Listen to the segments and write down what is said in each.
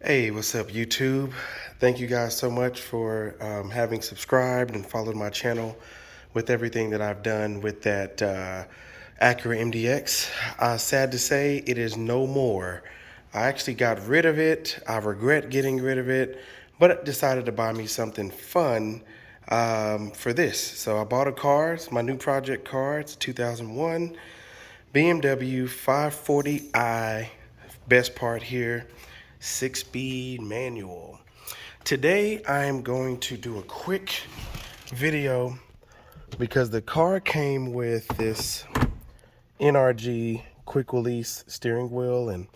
Hey, what's up, YouTube? Thank you guys so much for having subscribed and followed my channel with everything that I've done with that Acura MDX. Sad to say, it is no more. I actually got rid of it. I regret getting rid of it, but decided to buy me something fun for this. So I bought a car. It's my new project car. It's a 2001 BMW 540i. Best part here, 6-speed manual. Today I am going to do a quick video because the car came with this NRG quick release steering wheel, and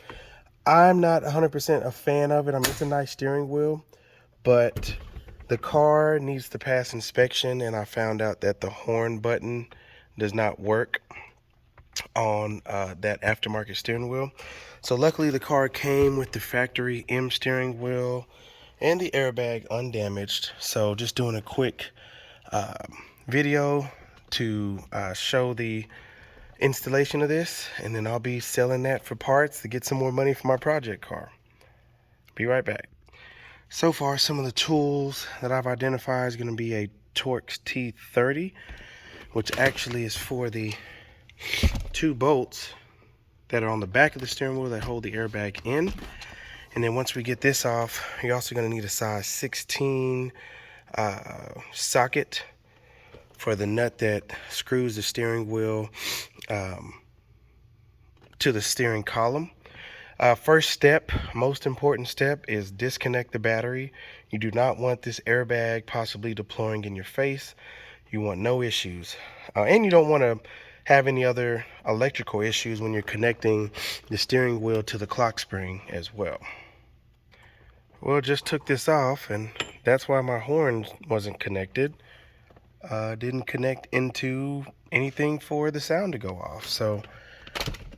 I'm not 100% a fan of it. I mean, it's a nice steering wheel, but the car needs to pass inspection, and I found out that the horn button does not work on that aftermarket steering wheel. So luckily the car came with the factory M steering wheel and the airbag undamaged. So just doing a quick video to show the installation of this, and then I'll be selling that for parts to get some more money for my project car. Be right back. So far, some of the tools that I've identified is going to be a Torx T30, which actually is for the two bolts that are on the back of the steering wheel that hold the airbag in. And then once we get this off, you're also going to need a size 16 socket for the nut that screws the steering wheel to the steering column. First step, most important step, is disconnect the battery. You do not want this airbag possibly deploying in your face. You want no issues. And you don't want to have any other electrical issues when you're connecting the steering wheel to the clock spring as well. Well, just took this off, and that's why my horn wasn't connected. Didn't connect into anything for the sound to go off. So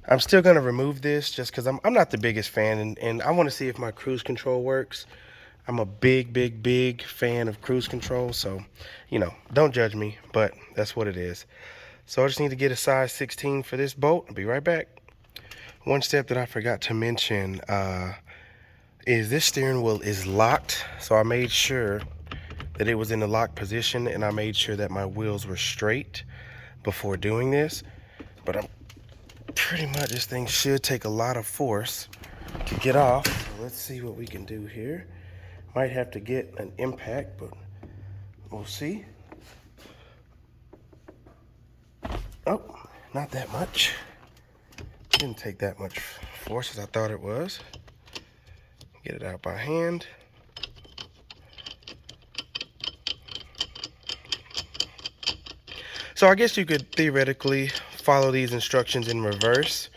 I'm still going to remove this just because I'm not the biggest fan, and I want to see if my cruise control works. I'm a big fan of cruise control, so, you know, don't judge me, but that's what it is. So I just need to get a size 16 for this bolt. I'll be right back. One step that I forgot to mention is this steering wheel is locked. So I made sure that it was in the locked position, and I made sure that my wheels were straight before doing this. But I'm pretty much, this thing should take a lot of force to get off. So let's see what we can do here. Might have to get an impact, but we'll see. Oh, not that much. Didn't take that much force as I thought it was. Get it out by hand. So I guess you could theoretically follow these instructions in reverse.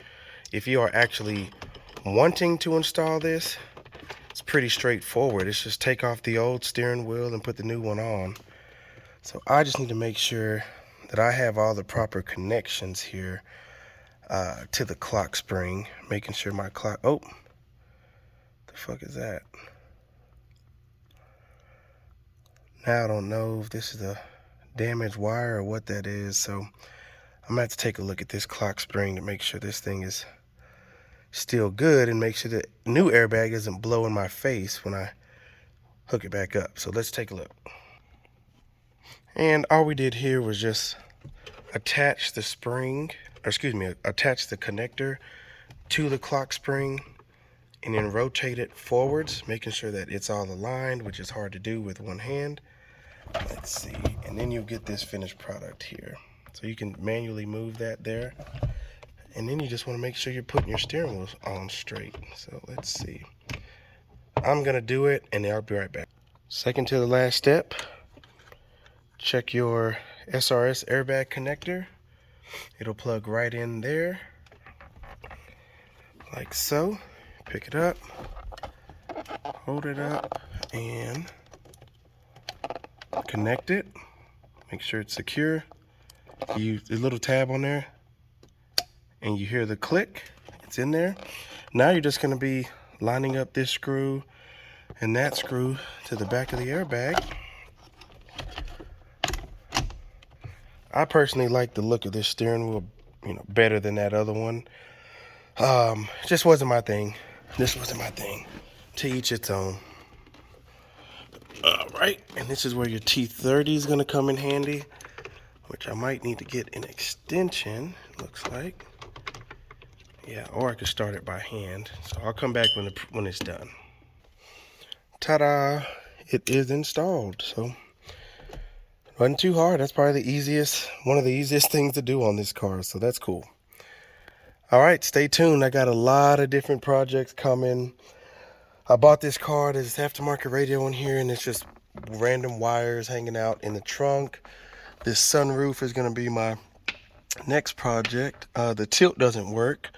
If you are actually wanting to install this, it's pretty straightforward. It's just take off the old steering wheel and put the new one on. So I just need to make sure that I have all the proper connections here to the clock spring, making sure my clock, oh, the fuck is that? Now I don't know if this is a damaged wire or what that is, so I'm gonna have to take a look at this clock spring to make sure this thing is still good and make sure the new airbag doesn't blow in my face when I hook it back up. So let's take a look. And all we did here was just attach the spring, or excuse me, attach the connector to the clock spring and then rotate it forwards, making sure that it's all aligned, which is hard to do with one hand. Let's see, and then you'll get this finished product here. So you can manually move that there. And then you just want to make sure you're putting your steering wheel on straight. So let's see. I'm gonna do it, and then I'll be right back. Second to the last step, check your SRS airbag connector. It'll plug right in there, like so. Pick it up, hold it up, and connect it. Make sure it's secure. You use the little tab on there, and you hear the click. It's in there. Now you're just going to be lining up this screw and that screw to the back of the airbag. I personally like the look of this steering wheel, you know, better than that other one. Just wasn't my thing. This wasn't my thing. to each its own. All right, and this is where your T30 is gonna come in handy, which I might need to get an extension, looks like. Yeah, or I could start it by hand. So I'll come back when it's done. Ta-da! It is installed. So it wasn't too hard. That's probably one of the easiest things to do on this car. So that's cool. All right, stay tuned. I got a lot of different projects coming. I bought this car. There's aftermarket radio in here, and it's just random wires hanging out in the trunk. This sunroof is going to be my next project. The tilt doesn't work.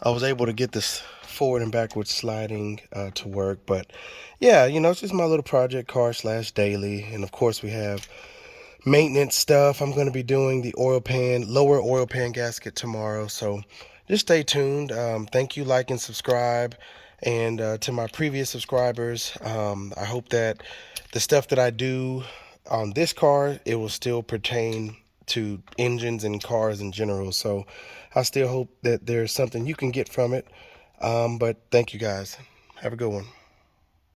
I was able to get this forward and backwards sliding to work, but yeah, you know, it's just my little project car / daily. And of course we have maintenance stuff. I'm going to be doing the lower oil pan gasket tomorrow, so just stay tuned. Thank you, like and subscribe. And to my previous subscribers, I hope that the stuff that I do on this car, it will still pertain to engines and cars in general. So I still hope that there's something you can get from it. But thank you guys. Have a good one.